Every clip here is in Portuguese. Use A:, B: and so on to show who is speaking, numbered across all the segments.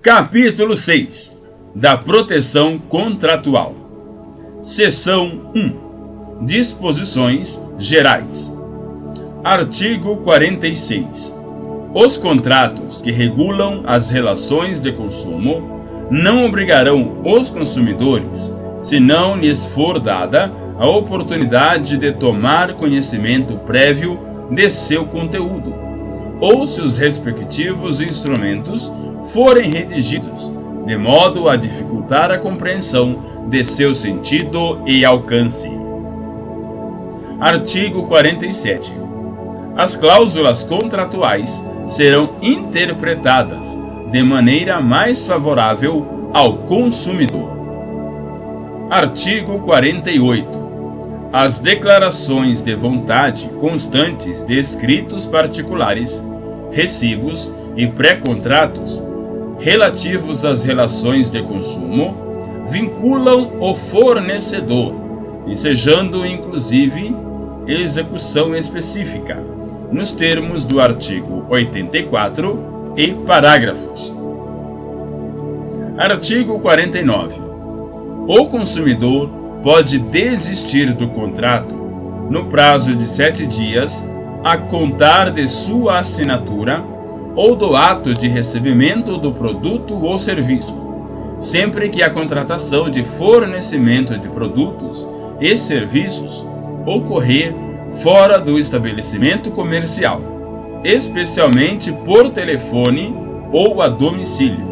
A: Capítulo 6 da proteção contratual. Seção 1. Disposições gerais. Artigo 46. Os contratos que regulam as relações de consumo não obrigarão os consumidores, se não lhes for dada a oportunidade de tomar conhecimento prévio de seu conteúdo, ou se os respectivos instrumentos forem redigidos de modo a dificultar a compreensão de seu sentido e alcance. Artigo 47. As cláusulas contratuais serão interpretadas de maneira mais favorável ao consumidor. Artigo 48. As declarações de vontade constantes de escritos particulares, recibos e pré-contratos relativos às relações de consumo vinculam o fornecedor, ensejando inclusive execução específica, nos termos do artigo 84 e parágrafos. Artigo 49. O consumidor pode desistir do contrato no prazo de 7 dias a contar de sua assinatura ou do ato de recebimento do produto ou serviço, sempre que a contratação de fornecimento de produtos e serviços ocorrer fora do estabelecimento comercial, especialmente por telefone ou a domicílio.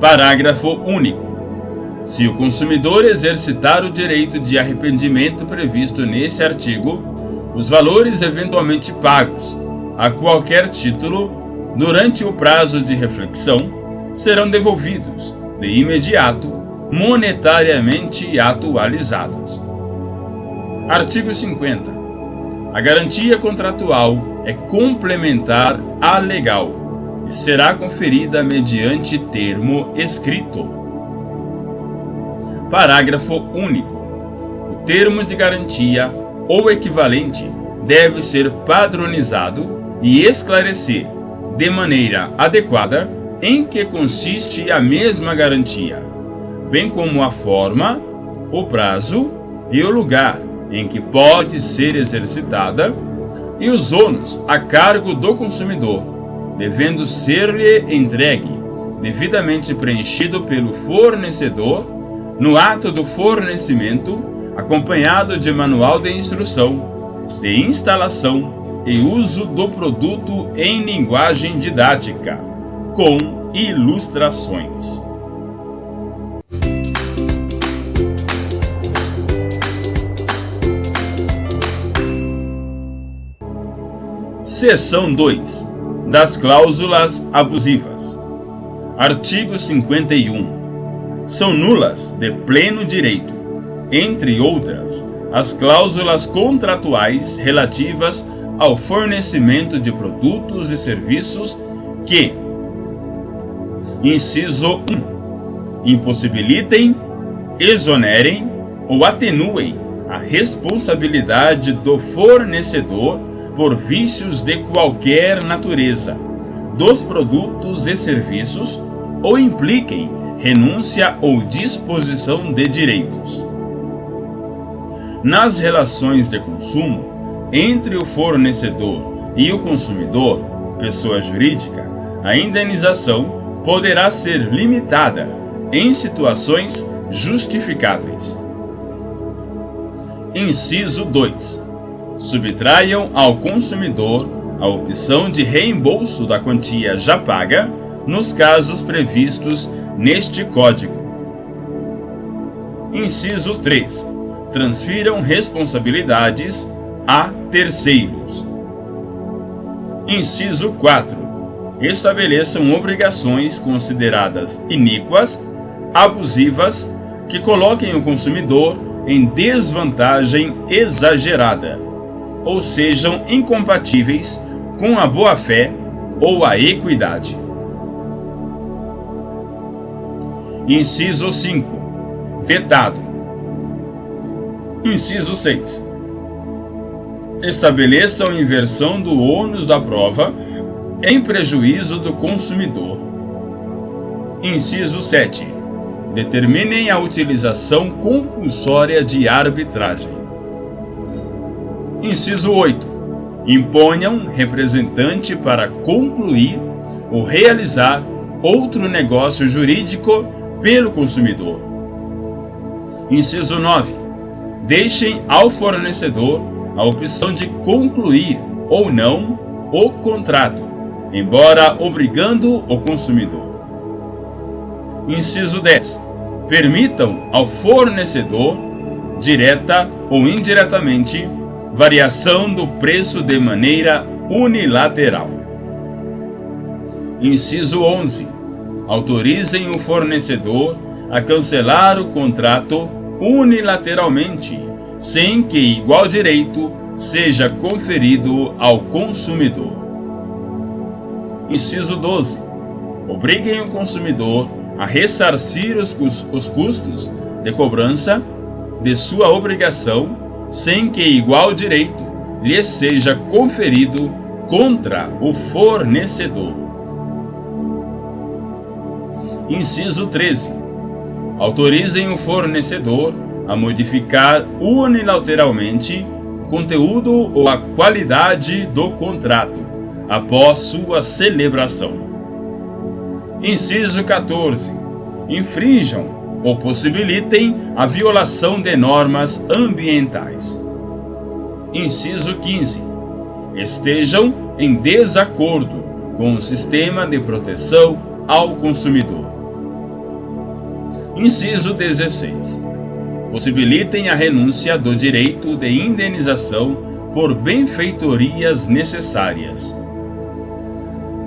A: Parágrafo único. Se o consumidor exercitar o direito de arrependimento previsto nesse artigo, os valores eventualmente pagos, a qualquer título, durante o prazo de reflexão, serão devolvidos, de imediato, monetariamente atualizados. Artigo 50. A garantia contratual é complementar à legal e será conferida mediante termo escrito. Parágrafo único. O termo de garantia ou equivalente deve ser padronizado e esclarecer, de maneira adequada, em que consiste a mesma garantia, bem como a forma, o prazo e o lugar em que pode ser exercitada, e os ônus a cargo do consumidor, devendo ser-lhe entregue, devidamente preenchido pelo fornecedor, no ato do fornecimento, acompanhado de manual de instrução, de instalação e uso do produto em linguagem didática, com ilustrações. Seção 2. Das cláusulas abusivas. Artigo 51. São nulas de pleno direito, entre outras, as cláusulas contratuais relativas ao fornecimento de produtos e serviços que: inciso 1. Impossibilitem, exonerem ou atenuem a responsabilidade do fornecedor por vícios de qualquer natureza dos produtos e serviços ou impliquem renúncia ou disposição de direitos. Nas relações de consumo entre o fornecedor e o consumidor, pessoa jurídica, a indenização poderá ser limitada em situações justificáveis. Inciso 2. Subtraiam ao consumidor a opção de reembolso da quantia já paga nos casos previstos neste Código. Inciso 3. Transfiram responsabilidades a terceiros. Inciso 4. Estabeleçam obrigações consideradas iníquas, abusivas, que coloquem o consumidor em desvantagem exagerada, ou sejam incompatíveis com a boa-fé ou a equidade. Inciso 5. Vetado. Inciso 6. Estabeleçam inversão do ônus da prova em prejuízo do consumidor. Inciso 7. Determinem a utilização compulsória de arbitragem. Inciso 8. Imponham representante para concluir ou realizar outro negócio jurídico pelo consumidor. Inciso 9. Deixem ao fornecedor a opção de concluir ou não o contrato, embora obrigando o consumidor. Inciso 10. Permitam ao fornecedor, direta ou indiretamente, variação do preço de maneira unilateral. Inciso 11. Autorizem o fornecedor a cancelar o contrato unilateralmente, sem que igual direito seja conferido ao consumidor. Inciso 12. Obriguem o consumidor a ressarcir os custos de cobrança de sua obrigação, sem que igual direito lhe seja conferido contra o fornecedor. Inciso 13. Autorizem o fornecedor a modificar unilateralmente o conteúdo ou a qualidade do contrato após sua celebração. Inciso 14. Infrinjam ou possibilitem a violação de normas ambientais. Inciso 15. Estejam em desacordo com o sistema de proteção ao consumidor. Inciso 16. Possibilitem a renúncia do direito de indenização por benfeitorias necessárias.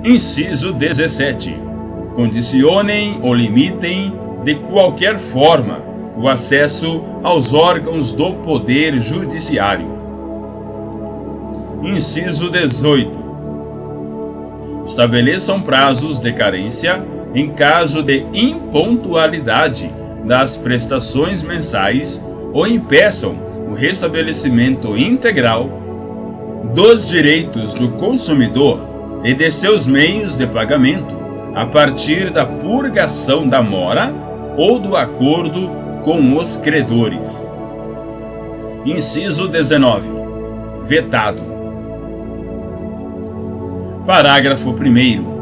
A: Inciso 17. Condicionem ou limitem de qualquer forma o acesso aos órgãos do Poder Judiciário. Inciso 18. Estabeleçam prazos de carência em caso de impontualidade das prestações mensais ou impeçam o restabelecimento integral dos direitos do consumidor e de seus meios de pagamento a partir da purgação da mora ou do acordo com os credores. Inciso 19. Vetado. Parágrafo 1º.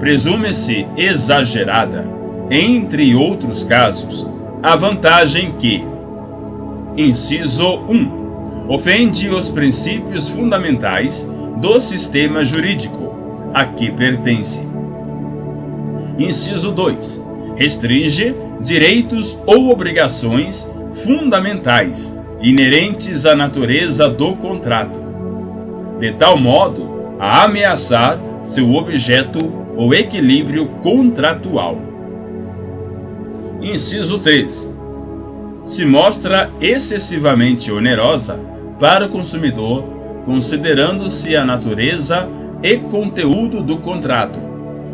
A: Presume-se exagerada, entre outros casos, a vantagem que: inciso 1. Ofende os princípios fundamentais do sistema jurídico a que pertence. Inciso 2. Restringe direitos ou obrigações fundamentais inerentes à natureza do contrato, de tal modo a ameaçar seu objeto ou equilíbrio contratual. Inciso 3. Se mostra excessivamente onerosa para o consumidor, considerando-se a natureza e conteúdo do contrato,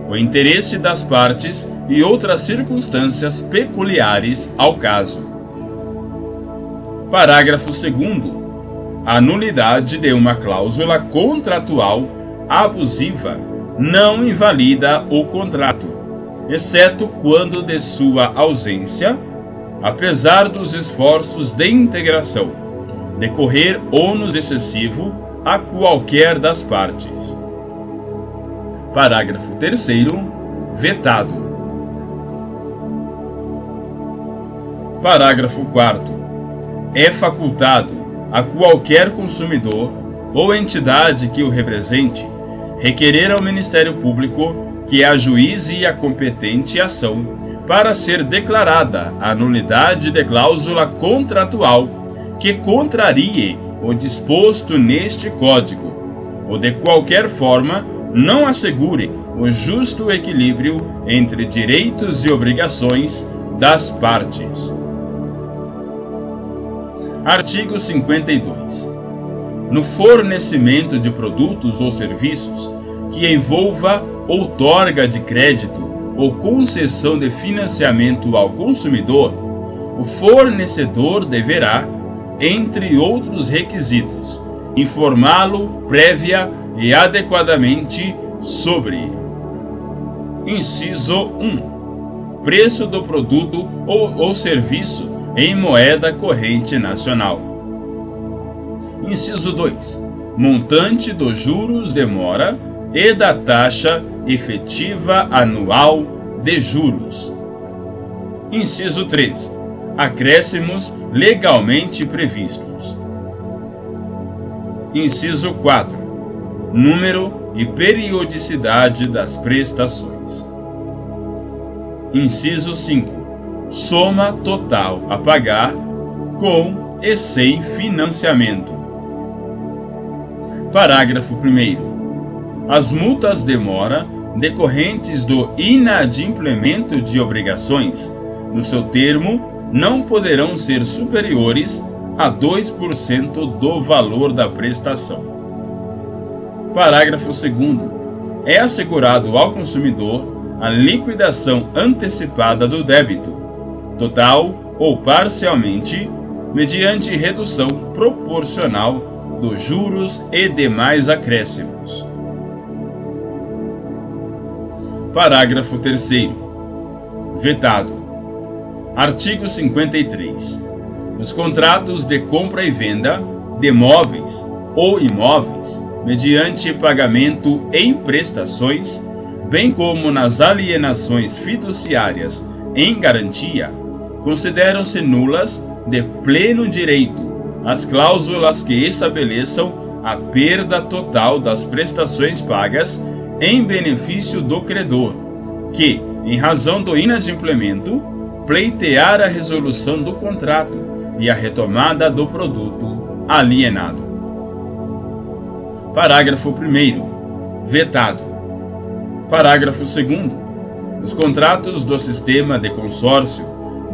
A: o interesse das partes e outras circunstâncias peculiares ao caso. Parágrafo 2º. A nulidade de uma cláusula contratual abusiva não invalida o contrato, exceto quando de sua ausência, apesar dos esforços de integração, decorrer ônus excessivo a qualquer das partes. Parágrafo 3º. Vetado. Parágrafo 4º. É facultado a qualquer consumidor ou entidade que o represente requerer ao Ministério Público que ajuíze a competente ação para ser declarada a nulidade de cláusula contratual que contrarie o disposto neste Código, ou de qualquer forma não assegure o justo equilíbrio entre direitos e obrigações das partes. Artigo 52. No fornecimento de produtos ou serviços que envolva outorga de crédito ou concessão de financiamento ao consumidor, o fornecedor deverá, entre outros requisitos, informá-lo prévia e adequadamente sobre. Inciso 1. Preço do produto ou serviço em moeda corrente nacional. Inciso 2. Montante dos juros de mora e da taxa efetiva anual de juros. Inciso 3. Acréscimos legalmente previstos. Inciso 4. Número e periodicidade das prestações. Inciso 5. Soma total a pagar com e sem financiamento. Parágrafo 1º. As multas de mora decorrentes do inadimplemento de obrigações, no seu termo, não poderão ser superiores a 2% do valor da prestação. Parágrafo 2º. É assegurado ao consumidor a liquidação antecipada do débito, total ou parcialmente, mediante redução proporcional dos juros e demais acréscimos. Parágrafo 3º. Vetado. Artigo 53. Nos contratos de compra e venda de móveis ou imóveis, mediante pagamento em prestações, bem como nas alienações fiduciárias em garantia, consideram-se nulas de pleno direito as cláusulas que estabeleçam a perda total das prestações pagas em benefício do credor, que, em razão do inadimplemento, pleitear a resolução do contrato e a retomada do produto alienado. Parágrafo 1º. Vetado. Parágrafo 2º. Nos contratos do sistema de consórcio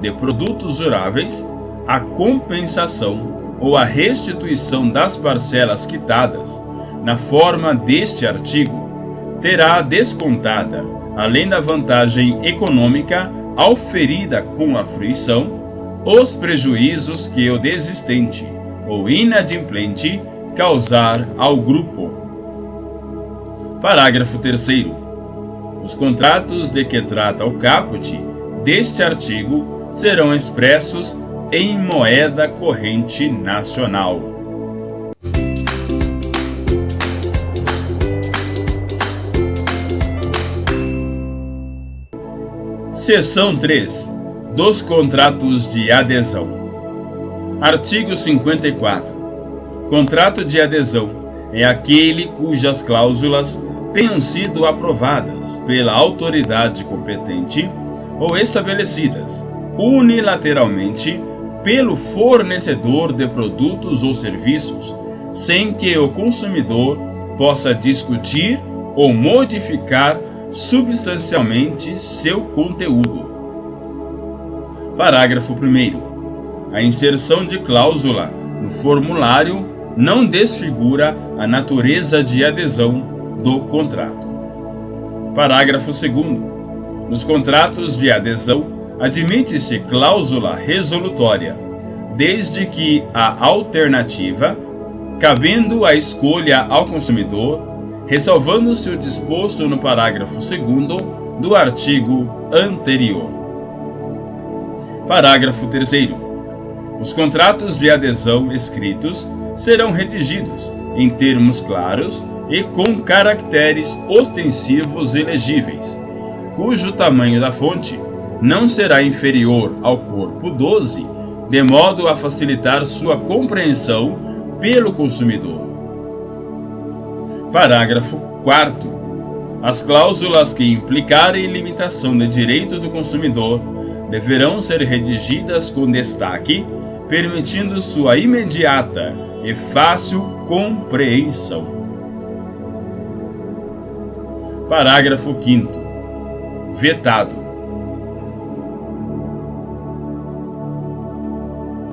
A: de produtos duráveis, a compensação ou a restituição das parcelas quitadas na forma deste artigo terá descontada, além da vantagem econômica auferida com a fruição, os prejuízos que o desistente ou inadimplente causar ao grupo. Parágrafo 3º. Os contratos de que trata o caput deste artigo serão expressos em moeda corrente nacional. Seção 3. Dos contratos de adesão. Artigo 54. Contrato de adesão é aquele cujas cláusulas tenham sido aprovadas pela autoridade competente ou estabelecidas unilateralmente pelo fornecedor de produtos ou serviços, sem que o consumidor possa discutir ou modificar substancialmente seu conteúdo. Parágrafo 1º. A inserção de cláusula no formulário não desfigura a natureza de adesão do contrato. Parágrafo 2º. Nos contratos de adesão, admite-se cláusula resolutória, desde que a alternativa, cabendo a escolha ao consumidor, ressalvando-se o disposto no parágrafo 2º do artigo anterior. Parágrafo 3º. Os contratos de adesão escritos serão redigidos em termos claros e com caracteres ostensivos e legíveis, cujo tamanho da fonte não será inferior ao corpo 12, de modo a facilitar sua compreensão pelo consumidor. Parágrafo 4º. As cláusulas que implicarem limitação de direito do consumidor deverão ser redigidas com destaque, permitindo sua imediata e fácil compreensão. Parágrafo 5º. Vetado.